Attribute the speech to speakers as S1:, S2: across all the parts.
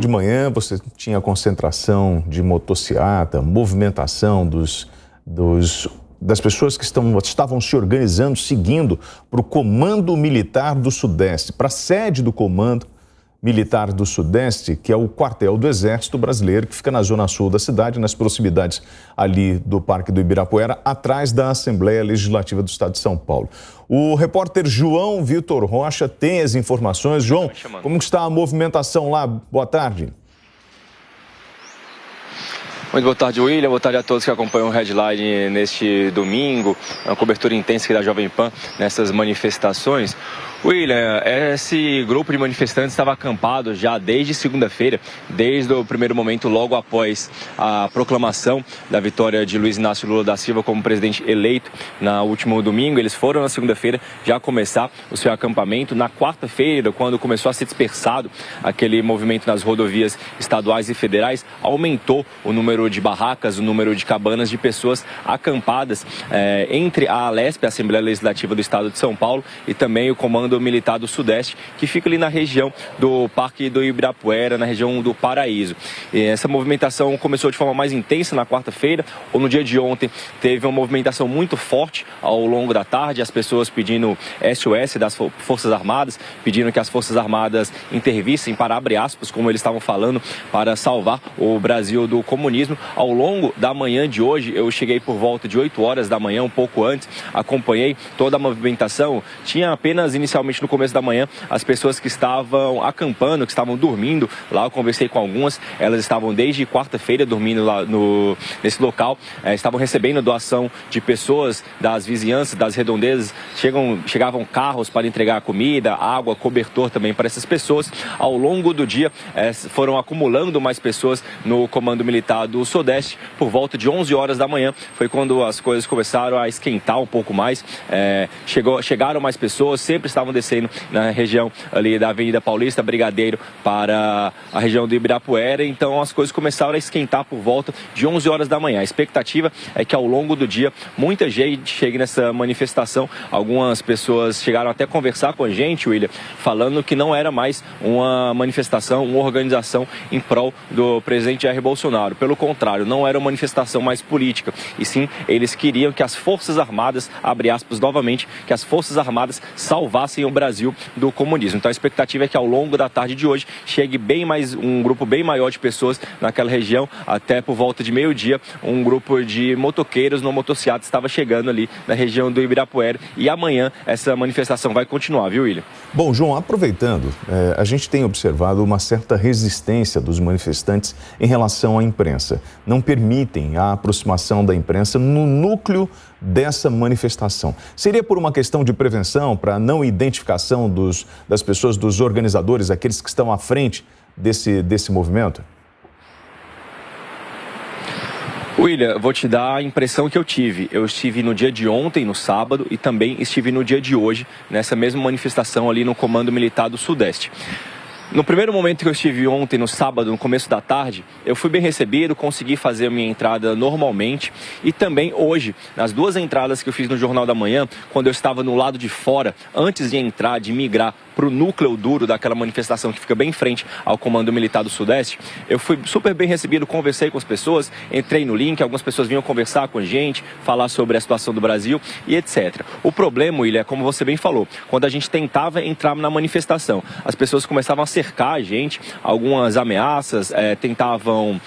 S1: de manhã você tinha concentração de motociata, movimentação das pessoas que estavam se organizando, seguindo para o Comando Militar do Sudeste, para a sede do Comando Militar do Sudeste, que é o quartel do Exército Brasileiro, que fica na zona sul da cidade, nas proximidades ali do Parque do Ibirapuera, atrás da Assembleia Legislativa do Estado de São Paulo. O repórter João Vitor Rocha tem as informações. João, como está a movimentação lá? Boa tarde.
S2: Muito boa tarde, William. Boa tarde a todos que acompanham o Headline neste domingo. Uma cobertura intensa aqui da Jovem Pan nessas manifestações. William, esse grupo de manifestantes estava acampado já desde segunda-feira, desde o primeiro momento, logo após a proclamação da vitória de Luiz Inácio Lula da Silva como presidente eleito no último domingo. Eles foram na segunda-feira já começar o seu acampamento. Na quarta-feira, quando começou a ser dispersado aquele movimento nas rodovias estaduais e federais, aumentou o número de barracas, o número de cabanas de pessoas acampadas entre a Alesp, a Assembleia Legislativa do Estado de São Paulo, e também o Comando Militar do Sudeste, que fica ali na região do Parque do Ibirapuera, na região do Paraíso. E essa movimentação começou de forma mais intensa na quarta-feira, ou no dia de ontem teve uma movimentação muito forte ao longo da tarde, as pessoas pedindo SOS das Forças Armadas, pedindo que as Forças Armadas intervissem para, abre aspas, como eles estavam falando, para salvar o Brasil do comunismo. Ao longo da manhã de hoje, eu cheguei por volta de 8 horas da manhã, um pouco antes, acompanhei toda a movimentação. Tinha apenas inicialmente no começo da manhã as pessoas que estavam acampando, que estavam dormindo lá. Eu conversei com algumas, elas estavam desde quarta-feira dormindo lá nesse local, estavam recebendo doação de pessoas das vizinhanças, das redondezas. Chegavam carros para entregar comida, água, cobertor também para essas pessoas. Ao longo do dia foram acumulando mais pessoas no Comando Militar do Sudeste. Por volta de 11 horas da manhã foi quando as coisas começaram a esquentar um pouco mais. Chegaram mais pessoas, sempre estavam descendo na região ali da Avenida Paulista, Brigadeiro, para a região do Ibirapuera. Então as coisas começaram a esquentar por volta de 11 horas da manhã. A expectativa é que ao longo do dia muita gente chegue nessa manifestação. Algumas pessoas chegaram até a conversar com a gente, William, falando que não era mais uma manifestação, uma organização em prol do presidente Jair Bolsonaro. Pelo contrário, não era uma manifestação mais política, e sim, eles queriam que as Forças Armadas, abre aspas novamente, que as Forças Armadas salvassem o Brasil do comunismo. Então a expectativa é que ao longo da tarde de hoje chegue um grupo bem maior de pessoas naquela região. Até por volta de meio-dia, um grupo de motoqueiros no motociata estava chegando ali na região do Ibirapuera, e amanhã essa manifestação vai continuar, viu, William?
S1: Bom, João, aproveitando, a gente tem observado uma certa resistência dos manifestantes em relação à imprensa. Não permitem a aproximação da imprensa no núcleo dessa manifestação. Seria por uma questão de prevenção, para não identificação das pessoas, dos organizadores, aqueles que estão à frente desse movimento?
S2: William, vou te dar a impressão que eu tive. Eu estive no dia de ontem, no sábado, e também estive no dia de hoje, nessa mesma manifestação ali no Comando Militar do Sudeste. No primeiro momento que eu estive ontem, no sábado, no começo da tarde, eu fui bem recebido, consegui fazer a minha entrada normalmente. E também hoje, nas duas entradas que eu fiz no Jornal da Manhã, quando eu estava no lado de fora, antes de entrar, de migrar para o núcleo duro daquela manifestação que fica bem em frente ao Comando Militar do Sudeste, eu fui super bem recebido, conversei com as pessoas, entrei no link, algumas pessoas vinham conversar com a gente, falar sobre a situação do Brasil e etc. O problema, William, é como você bem falou, quando a gente tentava entrar na manifestação, as pessoas começavam a cercar a gente, algumas ameaças, tentavam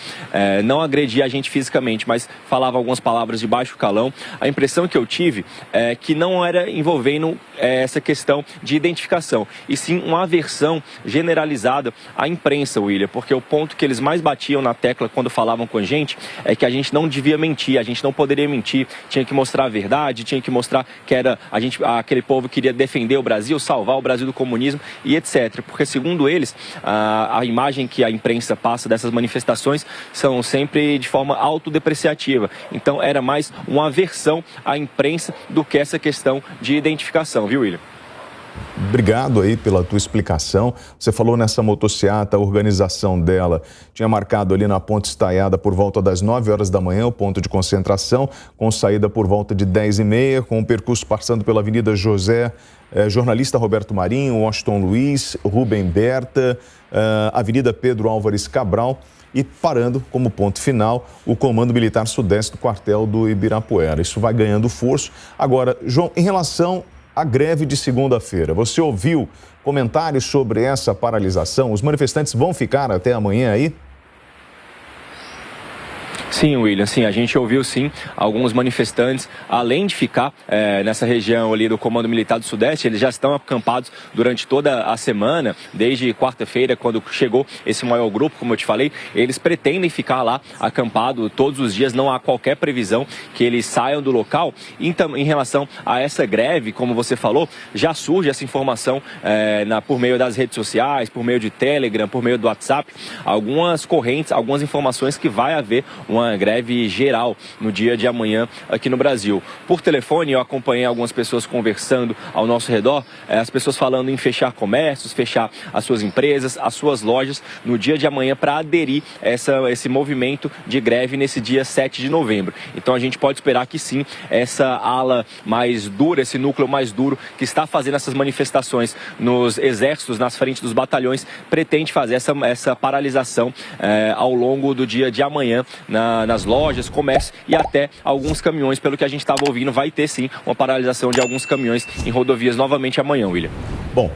S2: não agredir a gente fisicamente, mas falavam algumas palavras de baixo calão. A impressão que eu tive é que não era envolvendo essa questão de identificação, e sim uma aversão generalizada à imprensa, William, porque o ponto que eles mais batiam na tecla quando falavam com a gente é que a gente não devia mentir, a gente não poderia mentir, tinha que mostrar a verdade, tinha que mostrar que aquele povo queria defender o Brasil, salvar o Brasil do comunismo e etc. Porque segundo eles, a imagem que a imprensa passa dessas manifestações são sempre de forma autodepreciativa. Então era mais uma aversão à imprensa do que essa questão de identificação, viu, William?
S1: Obrigado aí pela tua explicação. Você falou nessa motociata, a organização dela tinha marcado ali na Ponte Estaiada por volta das 9 horas da manhã, o ponto de concentração, com saída por volta de 10h30, com o percurso passando pela Avenida José, jornalista Roberto Marinho, Washington Luiz, Rubem Berta, Avenida Pedro Álvares Cabral e parando como ponto final o Comando Militar Sudeste do quartel do Ibirapuera. Isso vai ganhando força. Agora, João, em relação a greve de segunda-feira, você ouviu comentários sobre essa paralisação? Os manifestantes vão ficar até amanhã aí?
S2: Sim, William, sim, a gente ouviu sim alguns manifestantes, além de ficar nessa região ali do Comando Militar do Sudeste, eles já estão acampados durante toda a semana, desde quarta-feira, quando chegou esse maior grupo, como eu te falei, eles pretendem ficar lá acampado todos os dias, não há qualquer previsão que eles saiam do local. Então, em relação a essa greve, como você falou, já surge essa informação por meio das redes sociais, por meio de Telegram, por meio do WhatsApp, algumas correntes, algumas informações que vai haver uma greve geral no dia de amanhã aqui no Brasil. Por telefone, eu acompanhei algumas pessoas conversando ao nosso redor, as pessoas falando em fechar comércios, fechar as suas empresas, as suas lojas no dia de amanhã para aderir a esse movimento de greve nesse dia 7 de novembro. Então a gente pode esperar que sim, essa ala mais dura, esse núcleo mais duro que está fazendo essas manifestações nos exércitos, nas frentes dos batalhões, pretende fazer essa paralisação ao longo do dia de amanhã nas lojas, comércio e até alguns caminhões. Pelo que a gente estava ouvindo, vai ter sim uma paralisação de alguns caminhões em rodovias novamente amanhã, William.
S1: Bom,